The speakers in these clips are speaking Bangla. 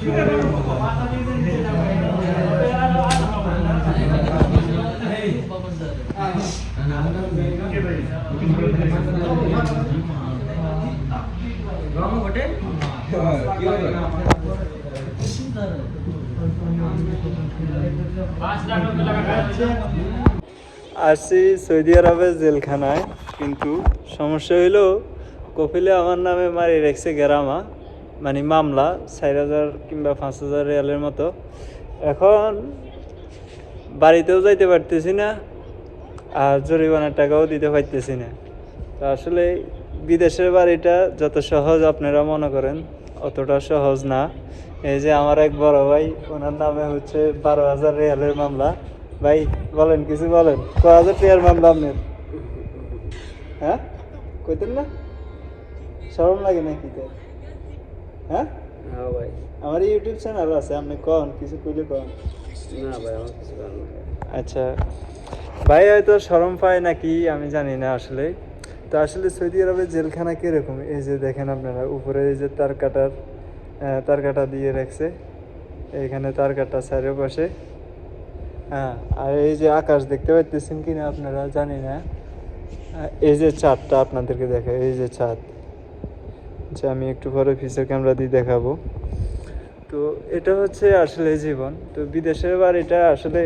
আসছি সৌদি আরবের জেলখানায়, কিন্তু সমস্যা হইলো কপিলে আমার নামে মারি রেখেছে গেরামা, মানে মামলা 4,000 কিংবা 5,000 রিয়ালের মতো। এখন বাড়িতেও যাইতে পারতেছি না, আর জরিমানার টাকাও দিতে পারতেছি না। তো আসলে বিদেশের বাড়িটা যত সহজ আপনারা মনে করেন অতটা সহজ না। এই যে আমার এক বড় ভাই, ওনার নামে হচ্ছে 12,000 রিয়ালের মামলা। ভাই বলেন, কিছু বলেন, 1,000 রিয়াল মামলা আপনার? হ্যাঁ, কইতেন না? শরম লাগে নাকি? হ্যাঁ ভাই, আমার ইউটিউব চ্যানেল আছে, আপনি কন কিছু কইলে কন। না ভাই, আমার কিছু করার নেই। আচ্ছা ভাই, হয়তো শরম পায় নাকি আমি জানি না আসলে। তো আসলে সৌদি আরবের জেলখানা কীরকম, এই যে দেখেন আপনারা উপরে এই যে তার কাটা দিয়ে রাখছে, এইখানে তার কাটা চারিপাশে। হ্যাঁ, আর এই যে আকাশ দেখতে পাইতেছেন কিনা আপনারা জানি না। এই যে চাঁদটা আপনাদেরকে দেখায়, এই যে চাঁদ, যে আমি একটু পরে ফিচার ক্যামেরা দিয়ে দেখাবো। তো এটা হচ্ছে আসলে জীবন। তো বিদেশের বাড়িটা আসলে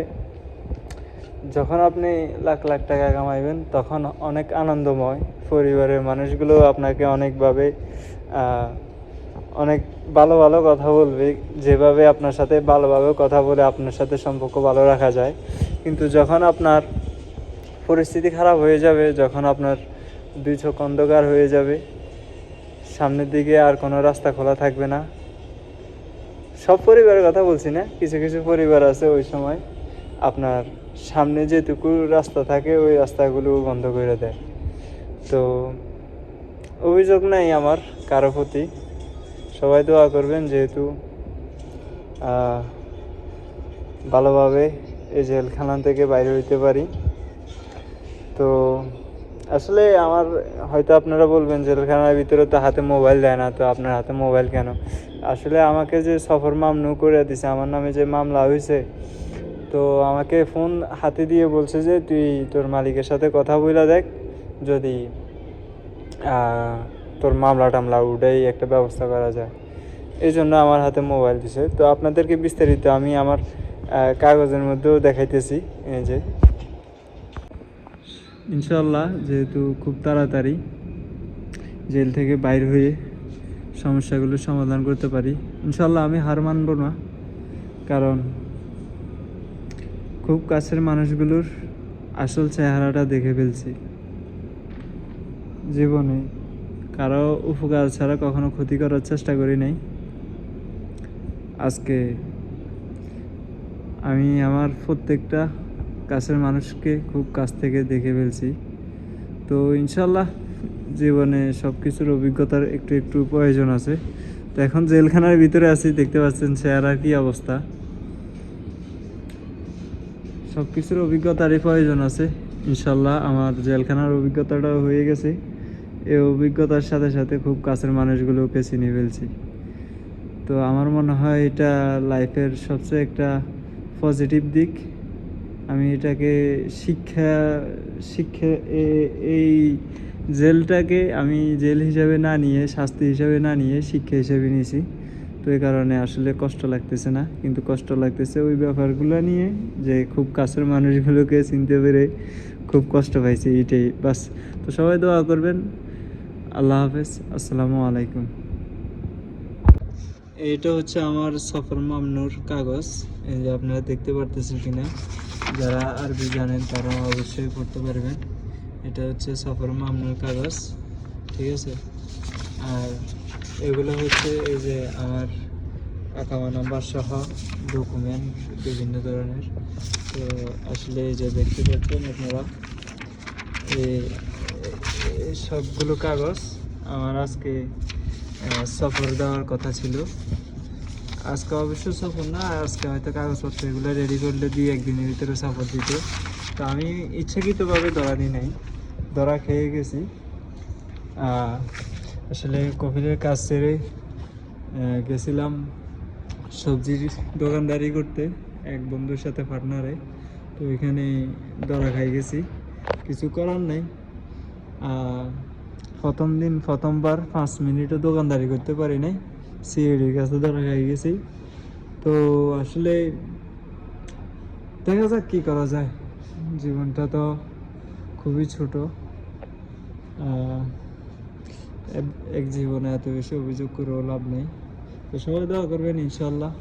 যখন আপনি লাখ লাখ টাকা কামাইবেন তখন অনেক আনন্দময়। পরিবারের মানুষগুলো আপনাকে অনেকভাবে অনেক ভালো ভালো কথা বলবে, যেভাবে আপনার সাথে ভালোভাবে কথা বলে আপনার সাথে সম্পর্ক ভালো রাখা যায়। কিন্তু যখন আপনার পরিস্থিতি খারাপ হয়ে যাবে, যখন আপনার দুই চোখ অন্ধকার হয়ে যাবে, সামনের দিকে আর কোনো রাস্তা খোলা থাকবে না, সব পরিবারের কথা বলছি না, কিছু কিছু পরিবার আছে ওই সময় আপনার সামনে যেটুকু রাস্তা থাকে ওই রাস্তাগুলো বন্ধ করে দেয়। তো অভিযোগ নাই আমার কারো প্রতি, সবাই দোয়া করবেন যেহেতু ভালোভাবে এই জেলখানা থেকে বাইরে হইতে পারি। তো আসলে আমার হয়তো আপনারা বলবেন জেলখানার ভিতরে তো হাতে মোবাইল দেয় না, তো আপনার হাতে মোবাইল কেন? আসলে আমাকে যে সফর মামনু করে দিছে, আমার নামে যে মামলা হয়েছে, তো আমাকে ফোন হাতে দিয়ে বলছে যে তুই তোর মালিকের সাথে কথা বইলা দেখ, যদি তোর মামলা টামলা উঠাই একটা ব্যবস্থা করা যায়। এই জন্য আমার হাতে মোবাইল দিছে। তো আপনাদেরকে বিস্তারিত আমি আমার কাগজের মধ্যেও দেখাইতেছি। এই যে ইনশাল্লাহ যেহেতু খুব তাড়াতাড়ি জেল থেকে বাইর হয়ে সমস্যাগুলো সমাধান করতে পারি ইনশাল্লাহ, আমি হার মানব না। কারণ খুব কাছের মানুষগুলোর আসল চেহারাটা দেখে ফেলছি। জীবনে কারো উপকার ছাড়া কখনো ক্ষতি করার চেষ্টা করি নাই। আজকে আমি আমার প্রত্যেকটা কাছের মানুষকে খুব কাছ থেকে দেখে ফেলছি। তো ইনশাল্লাহ জীবনে সব কিছুর অভিজ্ঞতার একটু একটু প্রয়োজন আছে। তো এখন জেলখানার ভিতরে আছি, দেখতে পাচ্ছেন চেহারার কি অবস্থা। সব কিছুর অভিজ্ঞতারই প্রয়োজন আছে। ইনশাল্লাহ আমার জেলখানার অভিজ্ঞতাটাও হয়ে গেছে। এই অভিজ্ঞতার সাথে সাথে খুব কাছের মানুষগুলোকে চিনে ফেলছি। তো আমার মনে হয় এটা লাইফের সবচেয়ে একটা পজিটিভ দিক। আমি এটাকে শিক্ষা এই জেলটাকে আমি জেল হিসাবে না নিয়ে, শাস্তি হিসাবে না নিয়ে শিক্ষা হিসাবে নিয়েছি। তো এই কারণে আসলে কষ্ট লাগতেছে না, কিন্তু কষ্ট লাগতেছে ওই ব্যাপারগুলো নিয়ে, যে খুব কাছের মানুষগুলোকে চিনতে পেরে খুব কষ্ট পাইছি, এইটাই বাস। তো সবাই দোয়া করবেন। আল্লাহ হাফেজ, আসসালামু আলাইকুম। এইটা হচ্ছে আমার সফর মামনুর কাগজ, এই যে আপনারা দেখতে পারতেছেন কিনা, যারা আরবি জানেন তারা অবশ্যই পড়তে পারবেন। এটা হচ্ছে সফর মামনুর কাগজ, ঠিক আছে। আর এগুলো হচ্ছে এই যে আমার আকামা নাম্বার সহ ডকুমেন্ট বিভিন্ন ধরনের। তো আসলে এই যে দেখতে পাচ্ছেন আপনারা, এই সবগুলো কাগজ আমার আজকে সফর দেওয়ার কথা ছিল। আজকে অবশ্য সফর না, আজকে হয়তো কাগজপত্র এগুলো রেডি করলে 2-1 দিনের ভিতরে সফর দিত। তো আমি ইচ্ছাকৃতভাবে ধরা দিই নাই, ধরা খেয়ে গেছি। আসলে কফিলের কাজ ছেড়ে গেছিলাম সবজির দোকানদারি করতে এক বন্ধুর সাথে পার্টনারে। তো এখানে ধরা খাই গেছি, কিছু করার নাই। প্রথম দিন প্রথমবার 5 মিনিটও দোকানদারি করতে পারি নাই, সিএডির কাছে ধরা খাই গেছি। তো আসলে দেখা যাক কি করা যায়, জীবনটা তো খুবই ছোট। এক জীবনে এত বেশি অভিযোগ করেও লাভ নেই। তো সবাই দোয়া করবেন, ইনশাল্লাহ